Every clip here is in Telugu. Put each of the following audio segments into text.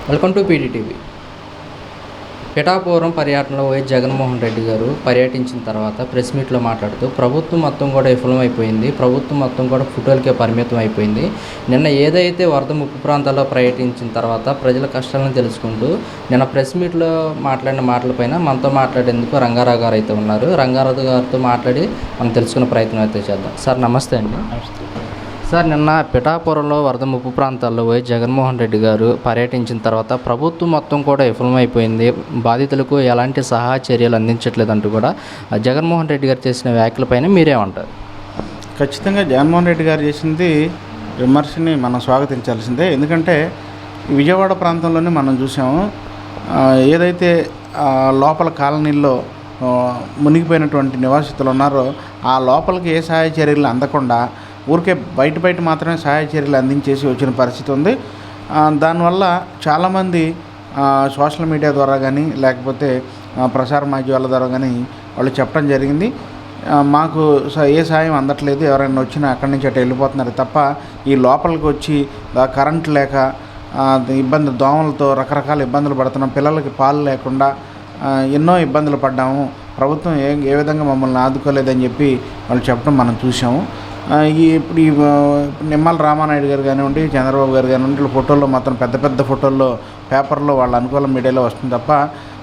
Welcome to PDTV. పిఠాపురం పర్యటనలో వైఎస్ జగన్మోహన్ రెడ్డి గారు పర్యటించిన తర్వాత ప్రెస్ మీట్లో మాట్లాడుతూ ప్రభుత్వం మొత్తం కూడా విఫలమైపోయింది, ప్రభుత్వం మొత్తం కూడా ఫోటోలకే పరిమితం అయిపోయింది. నిన్న ఏదైతే వరద ముప్పు ప్రాంతాల్లో పర్యటించిన తర్వాత ప్రజల కష్టాలను తెలుసుకుంటూ నిన్న ప్రెస్ మీట్లో మాట్లాడిన మాటలపైన మనతో మాట్లాడేందుకు రంగారావు గారు అయితే ఉన్నారు. రంగారావు గారితో మాట్లాడి మనం తెలుసుకునే ప్రయత్నం అయితే చేద్దాం. సార్ నమస్తే అండి. సార్, నిన్న పిఠాపురంలో వరద ముప్పు ప్రాంతాల్లో వైఎస్ జగన్మోహన్ రెడ్డి గారు పర్యటించిన తర్వాత ప్రభుత్వం మొత్తం కూడా విఫలమైపోయింది, బాధితులకు ఎలాంటి సహాయ చర్యలు అందించట్లేదంటూ కూడా జగన్మోహన్ రెడ్డి గారు చేసిన వ్యాఖ్యలపైన మీరేమంటారు? ఖచ్చితంగా జగన్మోహన్ రెడ్డి గారు చేసింది విమర్శని మనం స్వాగతించాల్సిందే. ఎందుకంటే విజయవాడ ప్రాంతంలోనే మనం చూసాము, ఏదైతే లోపల కాలనీల్లో మునిగిపోయినటువంటి నివాసితులు ఉన్నారో ఆ లోపలికి ఏ సహాయ చర్యలు అందకుండా ఊరికే బయట మాత్రమే సహాయ చర్యలు అందించేసి వచ్చిన పరిస్థితి ఉంది. దానివల్ల చాలామంది సోషల్ మీడియా ద్వారా కానీ లేకపోతే ప్రసార మాధ్యమాల ద్వారా కానీ వాళ్ళు చెప్పడం జరిగింది, మాకు ఏ సాయం అందట్లేదు, ఎవరైనా వచ్చినా అక్కడి నుంచి అటు వెళ్ళిపోతున్నారు తప్ప ఈ లోపలికి వచ్చి కరెంట్ లేక ఇబ్బంది, దోమలతో రకరకాల ఇబ్బందులు పడుతున్నాం, పిల్లలకి పాలు లేకుండా ఎన్నో ఇబ్బందులు పడ్డాము, ప్రభుత్వం ఏ విధంగా మమ్మల్ని ఆదుకోలేదని చెప్పి వాళ్ళు చెప్పడం మనం చూసాము. ఇప్పుడు నిమ్మల రామానాయుడు గారు కానివ్వండి, చంద్రబాబు గారు కానివ్వండి, వీళ్ళ ఫోటోల్లో మాత్రం పెద్ద ఫోటోల్లో పేపర్లో వాళ్ళ అనుకూల మీడియాలో వస్తుంది తప్ప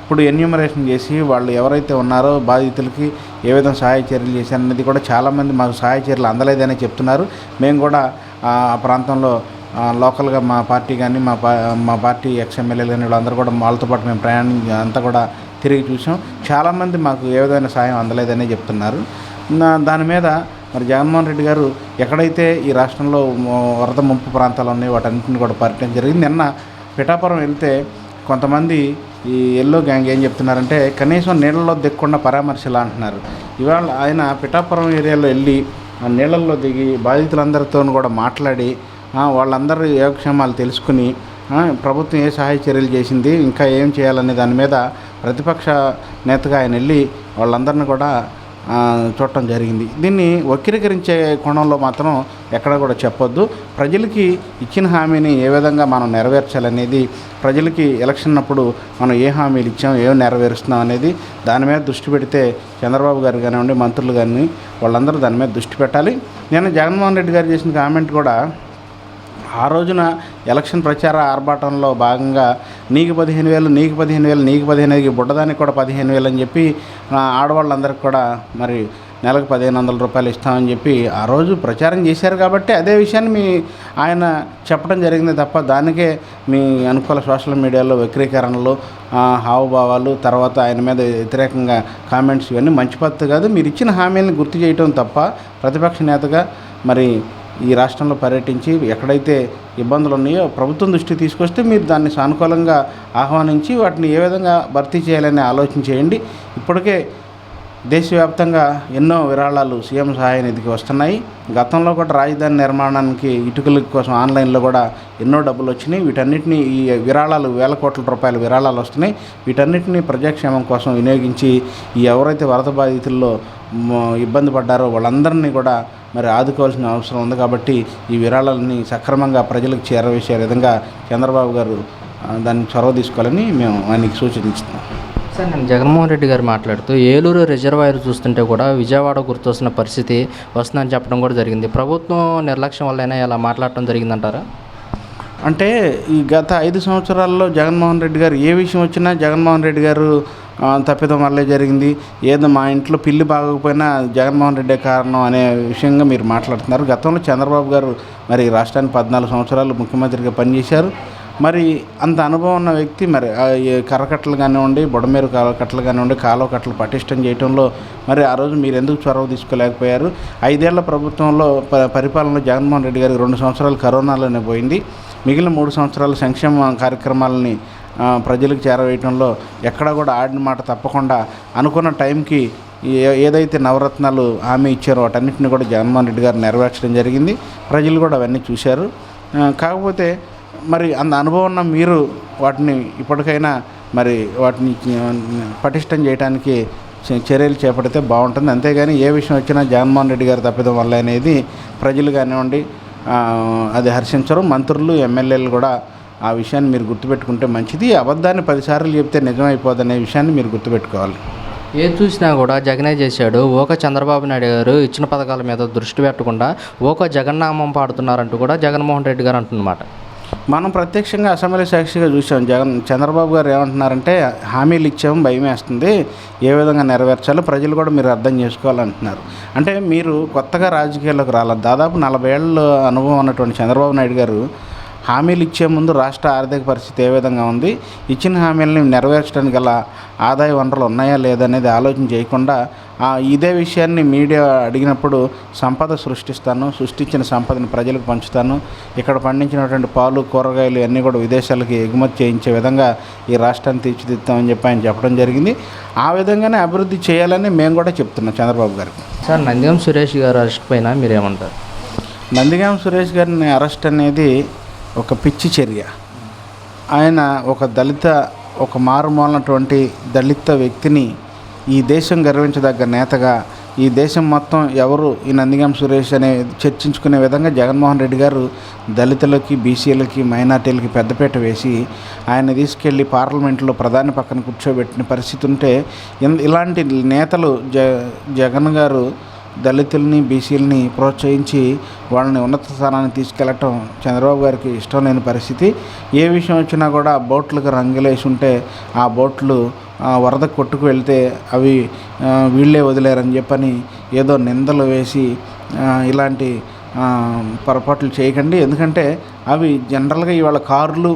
ఇప్పుడు ఎన్యూమరేషన్ చేసి వాళ్ళు ఎవరైతే ఉన్నారో బాధితులకి ఏ విధంగా సహాయ చర్యలు చేశారనేది కూడా చాలామంది మాకు సహాయ చర్యలు అందలేదని చెప్తున్నారు. మేము కూడా ఆ ప్రాంతంలో లోకల్గా మా పార్టీ కానీ మా పార్టీ ఎక్స్ఎమ్మెల్యేలు కానీ వీళ్ళందరూ కూడా వాళ్ళతో పాటు మేము ప్రయాణం అంతా కూడా తిరిగి చూసాం. చాలామంది మాకు ఏ విధమైన సాయం అందలేదని చెప్తున్నారు. దాని మీద మరి జగన్మోహన్ రెడ్డి గారు ఎక్కడైతే ఈ రాష్ట్రంలో వరద ముంపు ప్రాంతాలు ఉన్నాయి వాటన్నింటిని కూడా పర్యటన జరిగింది. నిన్న పిఠాపురం వెళ్తే కొంతమంది ఈ ఎల్లో గ్యాంగ్ ఏం చెప్తున్నారంటే కనీసం నీళ్ళల్లో దిగకుండా పరామర్శలా అంటున్నారు. ఇవాళ ఆయన పిఠాపురం ఏరియాలో వెళ్ళి నీళ్ళల్లో దిగి బాధితులందరితో కూడా మాట్లాడి వాళ్ళందరూ యోగక్షేమాలు తెలుసుకుని ప్రభుత్వం ఏ సహాయ చర్యలు చేసింది, ఇంకా ఏం చేయాలనే దాని మీద ప్రతిపక్ష నేతగా ఆయన వెళ్ళి వాళ్ళందరినీ కూడా చూడటం జరిగింది. దీన్ని వక్రీకరించే కోణంలో మాత్రం ఎక్కడ కూడా చెప్పొద్దు. ప్రజలకి ఇచ్చిన హామీని ఏ విధంగా మనం నెరవేర్చాలనేది, ప్రజలకి ఎలక్షన్ అప్పుడు మనం ఏ హామీలు ఇచ్చాం, ఏం నెరవేరుస్తున్నాం అనేది దాని మీద దృష్టి పెడితే చంద్రబాబు గారు కానివ్వండి, మంత్రులు కానీ వాళ్ళందరూ దాని మీద దృష్టి పెట్టాలి. నేను జగన్మోహన్ రెడ్డి గారు చేసిన కామెంట్ కూడా ఆ రోజున ఎలక్షన్ ప్రచార ఆర్భాటంలో భాగంగా నీకు 15,000 నీకు 15,000 నీకు 15,000 బుడ్డదానికి కూడా 15,000 అని చెప్పి ఆడవాళ్ళందరికీ కూడా మరి నెలకు 1,500 రూపాయలు ఇస్తామని చెప్పి ఆ రోజు ప్రచారం చేశారు. కాబట్టి అదే విషయాన్ని ఆయన చెప్పడం జరిగింది తప్ప దానికే మీ అనుకూల సోషల్ మీడియాలో వక్రీకరణలు, హావభావాలు, తర్వాత ఆయన మీద వ్యతిరేకంగా కామెంట్స్ ఇవన్నీ మంచి పద్ధతి కాదు. మీరు ఇచ్చిన హామీలను గుర్తు చేయటం తప్ప ప్రతిపక్ష నేతగా మరి ఈ రాష్ట్రంలో పర్యటించి ఎక్కడైతే ఇబ్బందులు ఉన్నాయో ప్రభుత్వం దృష్టికి తీసుకొస్తే మీరు దాన్ని సానుకూలంగా ఆహ్వానించి వాటిని ఏ విధంగా భర్తీ చేయాలని ఆలోచన చేయండి. ఇప్పటికే దేశవ్యాప్తంగా ఎన్నో విరాళాలు సీఎం సహాయ నిధికి వస్తున్నాయి. గతంలో కూడా రాజధాని నిర్మాణానికి ఇటుకల కోసం ఆన్లైన్లో కూడా ఎన్నో డబ్బులు వచ్చినాయి. వీటన్నిటిని ఈ విరాళాలు వేల కోట్ల రూపాయల విరాళాలు వస్తున్నాయి. వీటన్నిటిని ప్రజాక్షేమం కోసం వినియోగించి ఈ ఎవరైతే వరద బాధితుల్లో ఇబ్బంది పడ్డారో వాళ్ళందరినీ కూడా మరి ఆదుకోవాల్సిన అవసరం ఉంది. కాబట్టి ఈ విరాళాలని సక్రమంగా ప్రజలకు చేరవేసే విధంగా చంద్రబాబు గారు దాన్ని చొరవ తీసుకోవాలని మేము ఆయనకి సూచించుతున్నాం. సార్, నేను జగన్మోహన్ రెడ్డి గారు మాట్లాడుతూ ఏలూరు రిజర్వాయర్ చూస్తుంటే కూడా విజయవాడ గుర్తొస్తున్న పరిస్థితి వస్తుందని చెప్పడం కూడా జరిగింది. ప్రభుత్వం నిర్లక్ష్యం వల్లైనా ఇలా మాట్లాడటం జరిగిందంటారా? అంటే ఈ గత 5 సంవత్సరాల్లో జగన్మోహన్ రెడ్డి గారు ఏ విషయం వచ్చినా జగన్మోహన్ రెడ్డి గారు తప్పిదం వల్లే జరిగింది, ఏదో మా ఇంట్లో పిల్లి బాగోకపోయినా జగన్మోహన్ రెడ్డే కారణం అనే విషయంగా మీరు మాట్లాడుతున్నారు. గతంలో చంద్రబాబు గారు మరి రాష్ట్రానికి 14 సంవత్సరాలు ముఖ్యమంత్రిగా పనిచేశారు. మరి అంత అనుభవం ఉన్న వ్యక్తి మరి కర్రకట్టలు కానివ్వండి, బుడమేరు కట్టలు కానివ్వండి, కాలువ కట్టలు పటిష్టం చేయడంలో మరి ఆ రోజు మీరు ఎందుకు చొరవ తీసుకోలేకపోయారు? 5 ఏళ్ల ప్రభుత్వంలో పరిపాలనలో జగన్మోహన్ రెడ్డి గారికి 2 సంవత్సరాలు కరోనాలోనే పోయింది. మిగిలిన 3 సంవత్సరాలు సంక్షేమ కార్యక్రమాలని ప్రజలకు చేరవేయడంలో ఎక్కడా కూడా ఆడిన మాట తప్పకుండా అనుకున్న టైంకి ఏదైతే నవరత్నాలు హామీ ఇచ్చారో వాటన్నిటిని కూడా జగన్మోహన్ రెడ్డి గారు నెరవేర్చడం జరిగింది. ప్రజలు కూడా అవన్నీ చూశారు. కాకపోతే మరి అంత అనుభవం ఉన్న మీరు వాటిని ఇప్పటికైనా మరి వాటిని పటిష్టం చేయడానికి చర్యలు చేపడితే బాగుంటుంది. అంతేగాని ఏ విషయం వచ్చినా జగన్మోహన్ రెడ్డి గారు తప్పిదం వల్ల అనేది ప్రజలు కానివ్వండి అది హర్షించరు. మంత్రులు, ఎమ్మెల్యేలు కూడా ఆ విషయాన్ని మీరు గుర్తుపెట్టుకుంటే మంచిది. అబద్ధాన్ని 10 సార్లు చెప్తే నిజమైపోదనే విషయాన్ని మీరు గుర్తుపెట్టుకోవాలి. ఏది చూసినా కూడా జగనే చేశాడు, ఓక చంద్రబాబు నాయుడు గారు ఇచ్చిన పథకాల మీద దృష్టి పెట్టకుండా ఓక జగన్నామం పాడుతున్నారంటూ కూడా జగన్మోహన్ రెడ్డి గారు అంటున్నమాట. మనం ప్రత్యక్షంగా అసెంబ్లీ సాక్షిగా చూసాం. చంద్రబాబు గారు ఏమంటున్నారంటే, హామీలు ఇచ్చాము, భయం వేస్తుంది, ఏ విధంగా నెరవేర్చాలో ప్రజలు కూడా మీరు అర్థం చేసుకోవాలంటున్నారు. అంటే మీరు కొత్తగా రాజకీయాల్లోకి రాలేదు. దాదాపు 40 ఏళ్ళ అనుభవం ఉన్నటువంటి చంద్రబాబు నాయుడు గారు హామీలు ఇచ్చే ముందు రాష్ట్ర ఆర్థిక పరిస్థితి ఏ విధంగా ఉంది, ఇచ్చిన హామీలని నెరవేర్చడానికి గల ఆదాయ వనరులు ఉన్నాయా లేదనేది ఆలోచన చేయకుండా ఇదే విషయాన్ని మీడియా అడిగినప్పుడు సంపద సృష్టించిన సంపదని ప్రజలకు పంచుతాను, ఇక్కడ పండించినటువంటి పాలు కూరగాయలు అన్నీ కూడా విదేశాలకి ఎగుమతి చేయించే విధంగా ఈ రాష్ట్రాన్ని తీర్చిదిద్దామని చెప్పి ఆయన చెప్పడం జరిగింది. ఆ విధంగానే అభివృద్ధి చేయాలని మేము కూడా చెప్తున్నాం చంద్రబాబు గారికి. సార్, నందిగం సురేష్ గారు అరెస్ట్ పైన మీరేమంటారు? నందిగం సురేష్ గారిని అరెస్ట్ అనేది ఒక పిచ్చి చర్య. ఆయన ఒక మారుమూలనటువంటి దళిత వ్యక్తిని ఈ దేశం గర్వించదగ్గ నేతగా, ఈ దేశం మొత్తం ఎవరు ఈ నందిగం సురేష్ అనే చర్చించుకునే విధంగా జగన్మోహన్ రెడ్డి గారు దళితులకి, బీసీలకి, మైనార్టీలకి పెద్దపీట వేసి ఆయన తీసుకెళ్ళి పార్లమెంట్లో ప్రధాని పక్కన కూర్చోబెట్టిన పరిస్థితి ఉంటే, ఇలాంటి నేతలు జగన్ గారు దళితుల్ని, బీసీలని ప్రోత్సహించి వాళ్ళని ఉన్నత స్థానానికి తీసుకెళ్ళటం చంద్రబాబు గారికి ఇష్టం లేని పరిస్థితి. ఏ విషయం వచ్చినా కూడా బోట్లకు రంగులేసి ఉంటే ఆ బోట్లు వరద కొట్టుకు వెళ్తే అవి వీళ్ళే వదిలేరని చెప్పని ఏదో నిందలు వేసి ఇలాంటి పొరపాట్లు చేయకండి. ఎందుకంటే అవి జనరల్గా ఇవాళ కార్లు,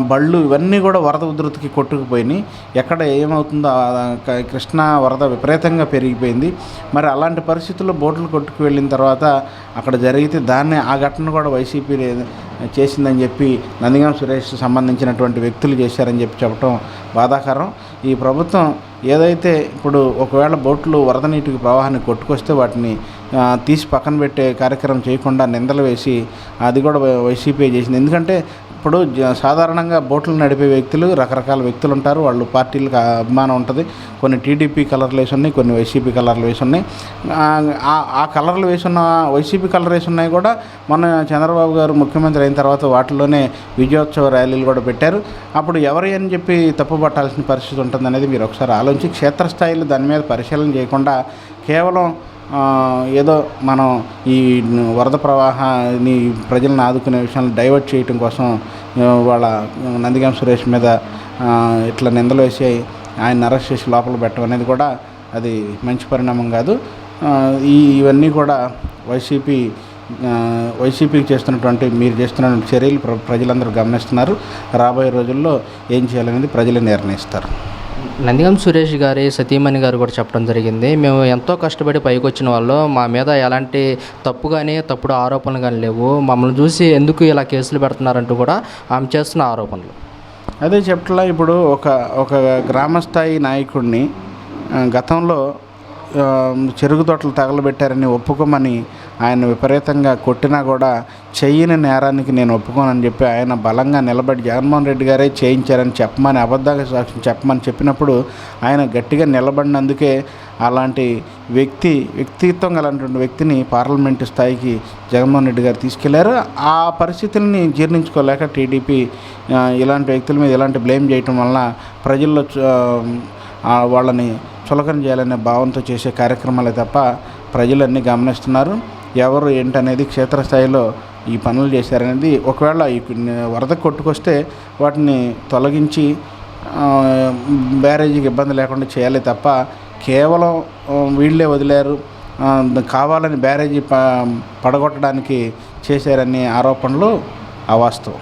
బళ్ళు ఇవన్నీ కూడా వరద ఉధృతికి కొట్టుకుపోయినాయి. ఎక్కడ ఏమవుతుందో కృష్ణా వరద విపరీతంగా పెరిగిపోయింది. మరి అలాంటి పరిస్థితుల్లో బోట్లు కొట్టుకు వెళ్ళిన తర్వాత అక్కడ జరిగితే ఆ ఘటన కూడా వైసీపీ చేసిందని చెప్పి నందిగం సురేష్ సంబంధించినటువంటి వ్యక్తులు చేశారని చెప్పడం బాధాకరం. ఈ ప్రభుత్వం ఏదైతే ఇప్పుడు ఒకవేళ బోట్లు వరద నీటికి ప్రవాహాన్ని కొట్టుకొస్తే వాటిని తీసి పక్కన పెట్టే కార్యక్రమం చేయకుండా నిందలు వేసి అది కూడా వైసీపీ చేసింది. ఎందుకంటే ఇప్పుడు సాధారణంగా బోట్లు నడిపే వ్యక్తులు రకరకాల వ్యక్తులు ఉంటారు. వాళ్ళు పార్టీలకు అభిమానం ఉంటుంది. కొన్ని టీడీపీ కలర్లు వేసి ఉన్నాయి, కొన్ని వైసీపీ కలర్లు వేసి ఉన్నాయి. ఆ కలర్లు వేసున్న వైసీపీ కలర్ వేసి ఉన్నాయి కూడా మొన్న చంద్రబాబు గారు ముఖ్యమంత్రి అయిన తర్వాత వాటిలోనే విజయోత్సవ ర్యాలీలు కూడా పెట్టారు. అప్పుడు ఎవరు అని చెప్పి తప్పుపట్టాల్సిన పరిస్థితి ఉంటుందనేది మీరు ఒకసారి ఆలోచించి క్షేత్రస్థాయిలో దాని మీద పరిశీలన చేయకుండా కేవలం ఏదో మనం ఈ వరద ప్రవాహాన్ని ప్రజలను ఆదుకునే విషయాన్ని డైవర్ట్ చేయటం కోసం వాళ్ళ నందిగం సురేష్ మీద ఇట్లా నిందలు వేసి ఆయన అరెస్ట్ చేసి లోపల పెట్టడం అనేది కూడా అది మంచి పరిణామం కాదు. ఇవన్నీ కూడా వైసీపీకి మీరు చేస్తున్నటువంటి చర్యలు ప్రజలందరూ గమనిస్తున్నారు. రాబోయే రోజుల్లో ఏం చేయాలనేది ప్రజలే నిర్ణయిస్తారు. నందిగం సురేష్ గారి సతీమణి గారు కూడా చెప్పడం జరిగింది, మేము ఎంతో కష్టపడి పైకి వచ్చిన వాళ్ళు, మా మీద ఎలాంటి తప్పు కానీ తప్పుడు ఆరోపణలు కానీ లేవు, మమ్మల్ని చూసి ఎందుకు ఇలా కేసులు పెడుతున్నారంటూ కూడా ఆమె చేస్తున్న ఆరోపణలు. అదే చెప్పట్లా. ఇప్పుడు ఒక గ్రామస్థాయి నాయకుడిని గతంలో చెరుకు తోటలు తగలబెట్టారని ఒప్పుకోమని ఆయన విపరీతంగా కొట్టినా కూడా చెయ్యని నేరానికి నేను ఒప్పుకోనని చెప్పి ఆయన బలంగా నిలబడి జగన్మోహన్ రెడ్డి గారే చేయించారని చెప్పమని అబద్ధాల సాక్ష్యం చెప్పమని చెప్పినప్పుడు ఆయన గట్టిగా నిలబడినందుకే అలాంటి వ్యక్తిత్వం గలటువంటి వ్యక్తిని పార్లమెంటు స్థాయికి జగన్మోహన్ రెడ్డి గారు తీసుకెళ్లారు. ఆ పరిస్థితుల్ని జీర్ణించుకోలేక టీడీపీ ఇలాంటి వ్యక్తుల మీద ఇలాంటి బ్లేమ్ చేయటం వలన ప్రజల్లో వాళ్ళని చులకన చేయాలనే భావంతో చేసే కార్యక్రమాలే తప్ప ప్రజలన్నీ గమనిస్తున్నారు. ఎవరు ఏంటనేది క్షేత్రస్థాయిలో ఈ పనులు చేశారనేది. ఒకవేళ ఈ వరద కొట్టుకొస్తే వాటిని తొలగించి బ్యారేజీకి ఇబ్బంది లేకుండా చేయాలి తప్ప కేవలం వీళ్ళే వదిలేరు, కావాలని బ్యారేజీ పడగొట్టడానికి చేశారనే ఆరోపణలు అవాస్తవం.